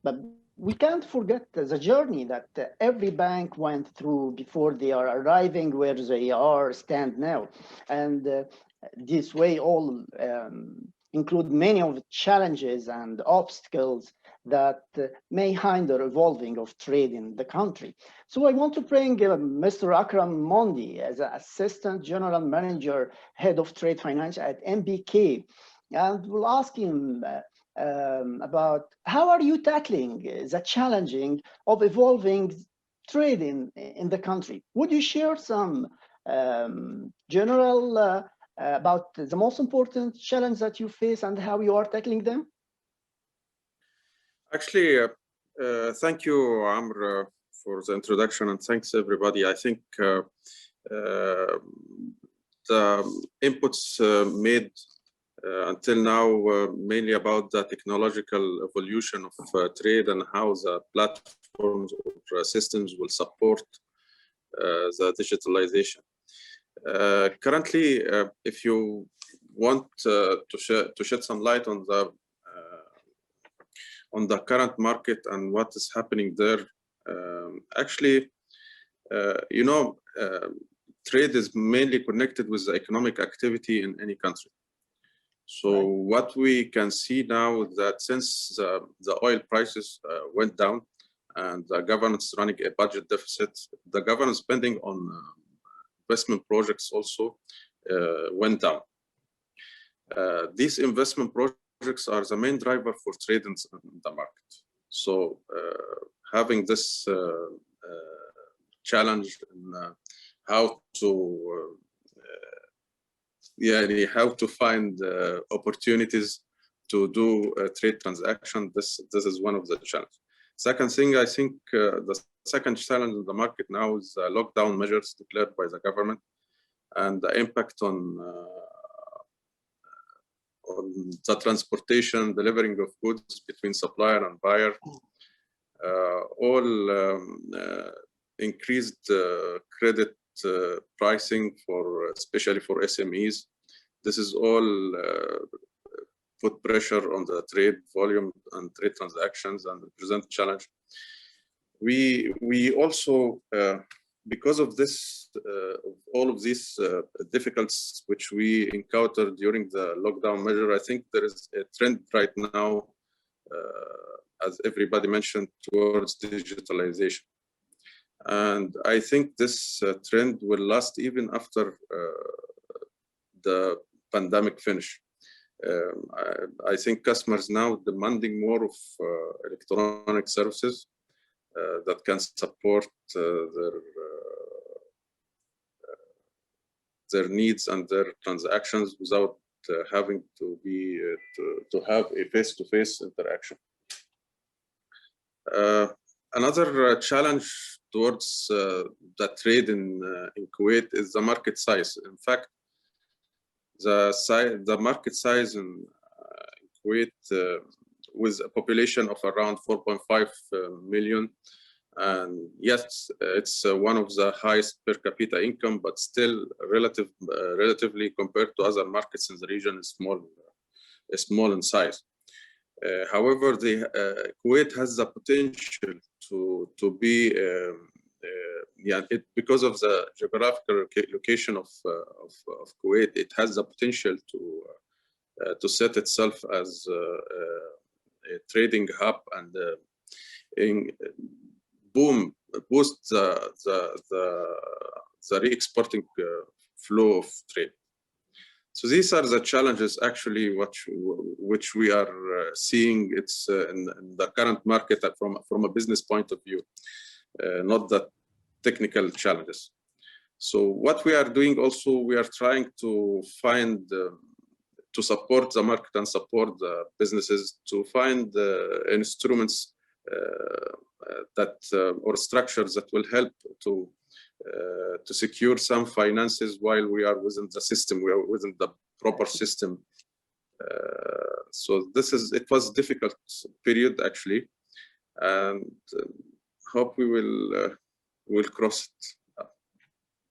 But we can't forget the journey that every bank went through before they are arriving where they are stand now. And this way all include many of the challenges and obstacles that may hinder evolving of trade in the country. So I want to bring Mr. Akram Mondy as an Assistant General Manager, Head of Trade Finance at MBK, and we'll ask him about how are you tackling the challenging of evolving trade in the country. Would you share some general about the most important challenge that you face and how you are tackling them? Actually, thank you, Amr, for the introduction, and thanks everybody. I think the inputs made until now mainly about the technological evolution of trade and how the platforms or systems will support the digitalization. Currently, if you want to shed some light on the current market and what is happening there, actually, trade is mainly connected with the economic activity in any country. So what we can see now is that since the oil prices went down and the government is running a budget deficit, the government spending on investment projects also went down. These investment projects are the main driver for trade in the market. So having this challenge in how to find opportunities to do a trade transaction, this is one of the challenges. Second thing, I think the second challenge in the market now is lockdown measures declared by the government and the impact on the transportation, delivering of goods between supplier and buyer. All increased credit pricing especially for SMEs. This is all put pressure on the trade volume and trade transactions and present challenge. We also, because of this, all of these difficulties which we encountered during the lockdown measure, I think there is a trend right now, as everybody mentioned, towards digitalization. And I think this trend will last even after the pandemic finish. I think customers now demanding more of electronic services that can support their needs and their transactions without having to have a face-to-face interaction. Another challenge towards the trade in Kuwait is the market size. In fact, the market size in Kuwait with a population of around 4.5 million, and yes, it's one of the highest per capita income, but still relatively compared to other markets in the region is small in size. However, Kuwait has the potential to be because of the geographical location of Kuwait, it has the potential to set itself as a trading hub and boost the re-exporting flow of trade. So these are the challenges actually which we are seeing. It's in the current market from a business point of view, not the technical challenges. So what we are doing also, we are trying to find to support the market and support the businesses to find instruments or structures that will help to secure some finances while we are within the system, we are within the proper system. So it was a difficult period actually, and hope we will cross it.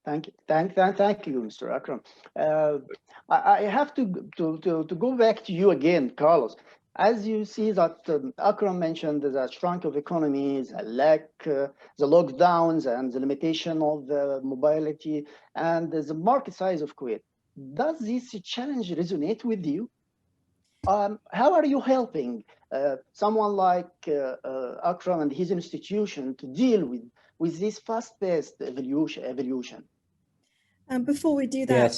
Thank you, Mr. Akram. I have to go back to you again, Carlos. as you see that Akram mentioned the shrunk of economies, a lack, the lockdowns and the limitation of mobility and the market size of Kuwait. Does this challenge resonate with you? How are you helping someone like Akram and his institution to deal with this fast-paced evolution? Before we do that,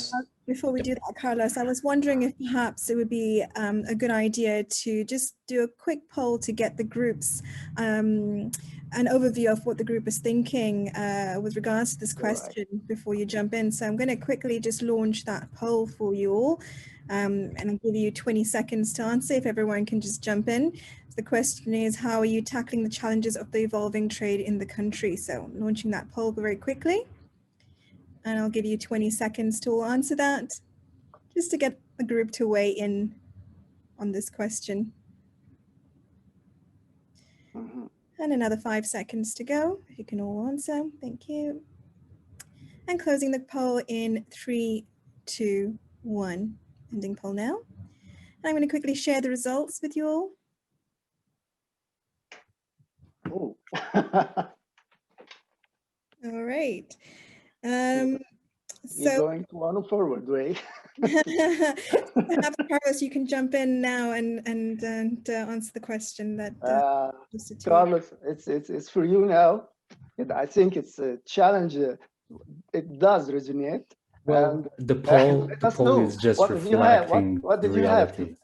Carlos, I was wondering if perhaps it would be a good idea to just do a quick poll to get the groups an overview of what the group is thinking with regards to this question before you jump in. So I'm going to quickly just launch that poll for you all, and I'll give you 20 seconds to answer if everyone can just jump in. So the question is, how are you tackling the challenges of the evolving trade in the country? So launching that poll very quickly. And I'll give you 20 seconds to answer that, just to get the group to weigh in on this question. And another 5 seconds to go. If you can all answer, thank you. And closing the poll in 3, 2, 1. Ending poll now. And I'm going to quickly share the results with you all. Oh. All right. You're going to run forward, way. Perhaps, Carlos, you can jump in now and answer the question that. Carlos, it's for you now. And I think it's a challenge. It does resonate. Well, the poll is just reflecting the reality.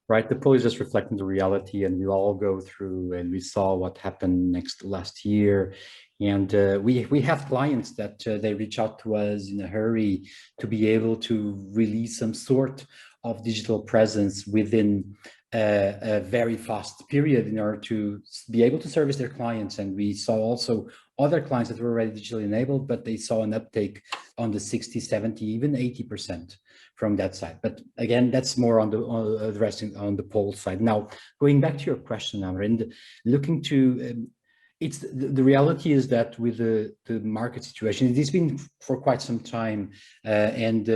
Right, the poll is just reflecting the reality, and we all go through and we saw what happened last year. And we have clients that they reach out to us in a hurry to be able to release some sort of digital presence within a very fast period in order to be able to service their clients. And we saw also other clients that were already digitally enabled, but they saw an uptake on the 60, 70, even 80% from that side. But again, that's more on the addressing on the poll side. Now, going back to your question, Amr, and looking to it's the reality is that with the market situation, it's been for quite some time, and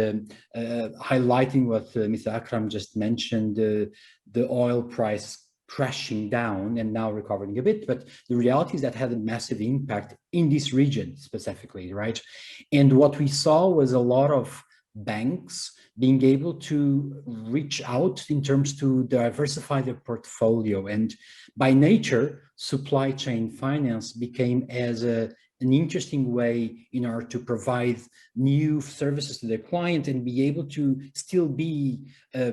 highlighting what Mr. Akram just mentioned, the oil price crashing down and now recovering a bit, but the reality is that had a massive impact in this region specifically, right? And what we saw was a lot of banks being able to reach out in terms to diversify their portfolio, and by nature, supply chain finance became as an interesting way in order to provide new services to their client and be able to still be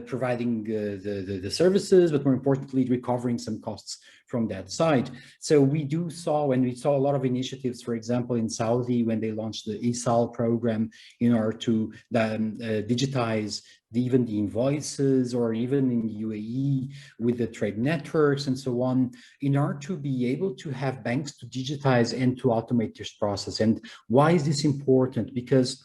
providing the services, but more importantly, recovering some costs from that side. So we saw a lot of initiatives, for example, in Saudi, when they launched the ESAL program in order to digitize even the invoices, or even in the UAE with the trade networks and so on, in order to be able to have banks to digitize and to automate this process. And why is this important? Because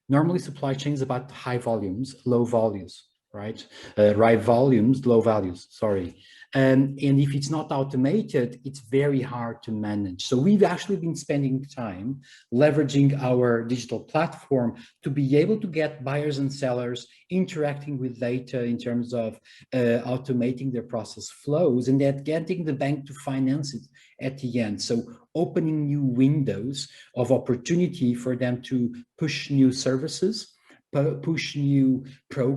normally supply chain is about high volumes, low values, right? High volumes, low values, sorry. And if it's not automated, it's very hard to manage. So we've actually been spending time leveraging our digital platform to be able to get buyers and sellers interacting with data in terms of automating their process flows, and that getting the bank to finance it at the end. So opening new windows of opportunity for them to push new services, push new programs.